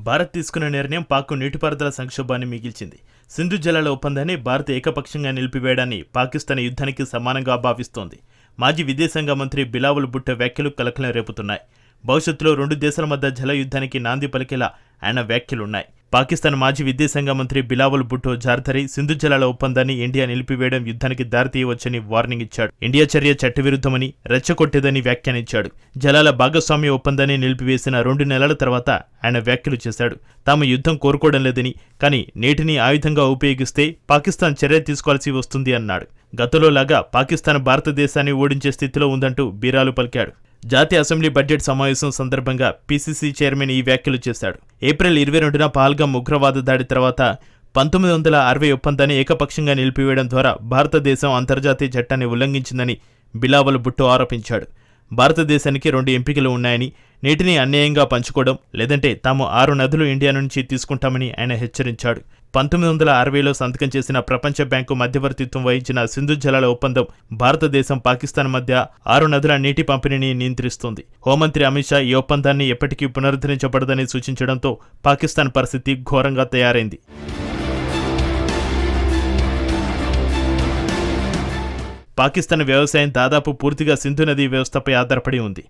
భారత్ తీసుకున్న నిర్ణయం పాక్కు నీటిపారుదల సంక్షోభాన్ని మిగిల్చింది. సింధు జలాల ఒప్పందాన్ని భారత్ ఏకపక్షంగా నిలిపివేయడాన్ని పాకిస్తాన్ యుద్ధానికి సమానంగా భావిస్తోంది. మాజీ విదేశాంగ మంత్రి బిలావల్ భుట్టో వ్యాఖ్యలు కలకలం రేపుతున్నాయి. భవిష్యత్తులో రెండు దేశాల మధ్య జల యుద్ధానికి నాంది పలికేలా ఆయన వ్యాఖ్యలున్నాయి. పాకిస్తాన్ మాజీ విదేశాంగ మంత్రి బిలావల్ భుట్టో జార్దరి సింధు జలాల ఒప్పందాన్ని ఇండియా నిలిపివేయడం యుద్ధానికి దారితీయవచ్చని వార్నింగ్ ఇచ్చాడు. ఇండియా చర్య చట్టవిరుద్ధమని, రెచ్చగొట్టేదని వ్యాఖ్యానించాడు. జలాల భాగస్వామ్య ఒప్పందాన్ని నిలిపివేసిన 2 నెలల తర్వాత ఆయన వ్యాఖ్యలు చేశాడు. తాము యుద్ధం కోరుకోవడం లేదని, కానీ నీటిని ఆయుధంగా ఉపయోగిస్తే పాకిస్తాన్ చర్య తీసుకోవాల్సి వస్తుంది అన్నాడు. గతంలోలాగా పాకిస్తాన్ భారతదేశాన్ని ఓడించే స్థితిలో ఉందంటూ బీరాలు పలికాడు. జాతీయ అసెంబ్లీ బడ్జెట్ సమావేశం సందర్భంగా పీసీసీ చైర్మన్ ఈ వ్యాఖ్యలు చేశాడు. ఏప్రిల్ 22న పహల్గామ్ ఉగ్రవాద దాడి తర్వాత 1960 ఒప్పందాన్ని ఏకపక్షంగా నిలిపివేయడం ద్వారా భారతదేశం అంతర్జాతీయ చట్టాన్ని ఉల్లంఘించిందని బిలావల్ భుట్టో ఆరోపించాడు. భారతదేశానికి 2 ఎంపికలు ఉన్నాయని, నీటిని అన్యాయంగా పంచుకోవడం, లేదంటే తాము 6 నదులు ఇండియా నుంచి తీసుకుంటామని ఆయన హెచ్చరించాడు. 1960లో సంతకం చేసిన ప్రపంచ బ్యాంకు మధ్యవర్తిత్వం వహించిన సింధు జలాల ఒప్పందం భారతదేశం, పాకిస్తాన్ మధ్య 6 నదుల నీటి పంపిణీని నియంత్రిస్తుంది. హోంమంత్రి అమిత్ షా ఈ ఒప్పందాన్ని ఎప్పటికీ పునరుద్ధరించబడదని సూచించడంతో పాకిస్తాన్ పరిస్థితి ఘోరంగా తయారైంది. పాకిస్తాన్ వ్యవసాయం దాదాపు పూర్తిగా సింధు నదీ వ్యవస్థపై ఆధారపడి ఉంది.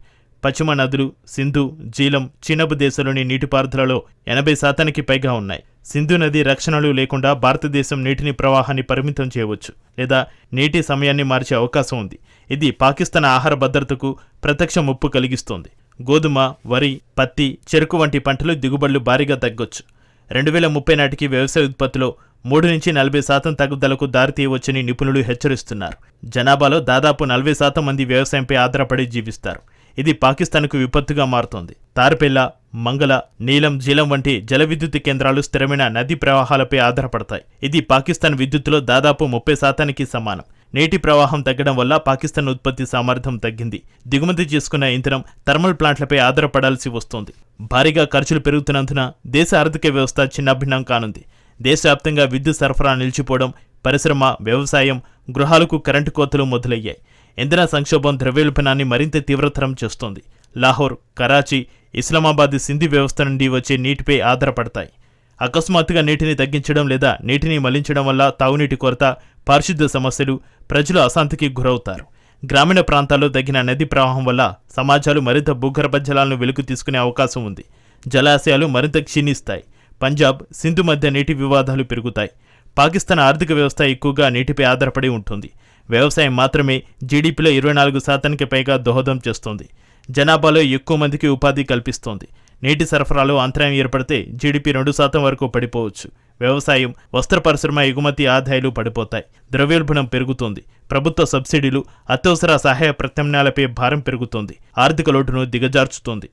పశ్చిమ నదులు సింధు, జీలం, చినబ్ దేశాల్లోని నీటిపారుదలలో 80% పైగా ఉన్నాయి. సింధు నది రక్షణలు లేకుండా భారతదేశం నీటిని ప్రవాహాన్ని పరిమితం చేయవచ్చు, లేదా నీటి సమయాన్ని మార్చే అవకాశం ఉంది. ఇది పాకిస్తాన్ ఆహార భద్రతకు ప్రత్యక్ష ముప్పు కలిగిస్తోంది. గోధుమ, వరి, పత్తి, చెరుకు వంటి పంటలు దిగుబడులు భారీగా తగ్గొచ్చు. 2030 నాటికి వ్యవసాయ ఉత్పత్తిలో 3-40% తగ్గుదలకు దారితీయవచ్చని నిపుణులు హెచ్చరిస్తున్నారు. జనాభాలో దాదాపు 40% మంది వ్యవసాయంపై ఆధారపడి జీవిస్తారు. ఇది పాకిస్తాన్కు విపత్తుగా మారుతోంది. తార్పెల్లా, మంగళ, నీలం, జీలం వంటి జల విద్యుత్ కేంద్రాలు స్థిరమైన నదీ ప్రవాహాలపై ఆధారపడతాయి. ఇది పాకిస్తాన్ విద్యుత్తులో దాదాపు 30%కి సమానం. నీటి ప్రవాహం తగ్గడం వల్ల పాకిస్తాన్ ఉత్పత్తి సామర్థ్యం తగ్గింది. దిగుమతి చేసుకున్న ఇంధనం, థర్మల్ ప్లాంట్లపై ఆధారపడాల్సి వస్తోంది. భారీగా ఖర్చులు పెరుగుతున్నందున దేశ ఆర్థిక వ్యవస్థ చిన్నభిన్నం కానుంది. దేశవ్యాప్తంగా విద్యుత్ సరఫరా నిలిచిపోవడం, పరిశ్రమ, వ్యవసాయం, గృహాలకు కరెంటు కోతలు మొదలయ్యాయి. ఇంధన సంక్షోభం ద్రవ్యోల్బణాన్ని మరింత తీవ్రతరం చేస్తోంది. లాహోర్, కరాచీ, ఇస్లామాబాద్ సింధు వ్యవస్థ నుండి వచ్చే నీటిపై ఆధారపడతాయి. అకస్మాత్తుగా నీటిని తగ్గించడం లేదా నీటిని మళ్లించడం వల్ల తాగునీటి కొరత, పారిశుద్ధ్య సమస్యలు, ప్రజలు అశాంతికి గురవుతారు. గ్రామీణ ప్రాంతాల్లో తగ్గిన నదీ ప్రవాహం వల్ల సమాజాలు మరింత భూగర్భ జలాలను వెలుగు తీసుకునే అవకాశం ఉంది. జలాశయాలు మరింత క్షీణిస్తాయి. పంజాబ్, సింధు మధ్య నీటి వివాదాలు పెరుగుతాయి. పాకిస్తాన్ ఆర్థిక వ్యవస్థ ఎక్కువగా నీటిపై ఆధారపడి ఉంటుంది. వ్యవసాయం మాత్రమే జీడీపీలో 24%కి పైగా దోహదం చేస్తోంది. జనాభాలో ఎక్కువ మందికి ఉపాధి కల్పిస్తోంది. నీటి సరఫరాలో అంతరాయం ఏర్పడితే జీడీపీ 2% వరకు పడిపోవచ్చు. వ్యవసాయం, వస్త్ర పరిశ్రమ ఎగుమతి ఆదాయాలు పడిపోతాయి. ద్రవ్యోల్బణం పెరుగుతోంది. ప్రభుత్వ సబ్సిడీలు, అత్యవసర సహాయ ప్రత్యామ్నాయాలపై భారం పెరుగుతోంది. ఆర్థిక లోటును దిగజార్చుతోంది.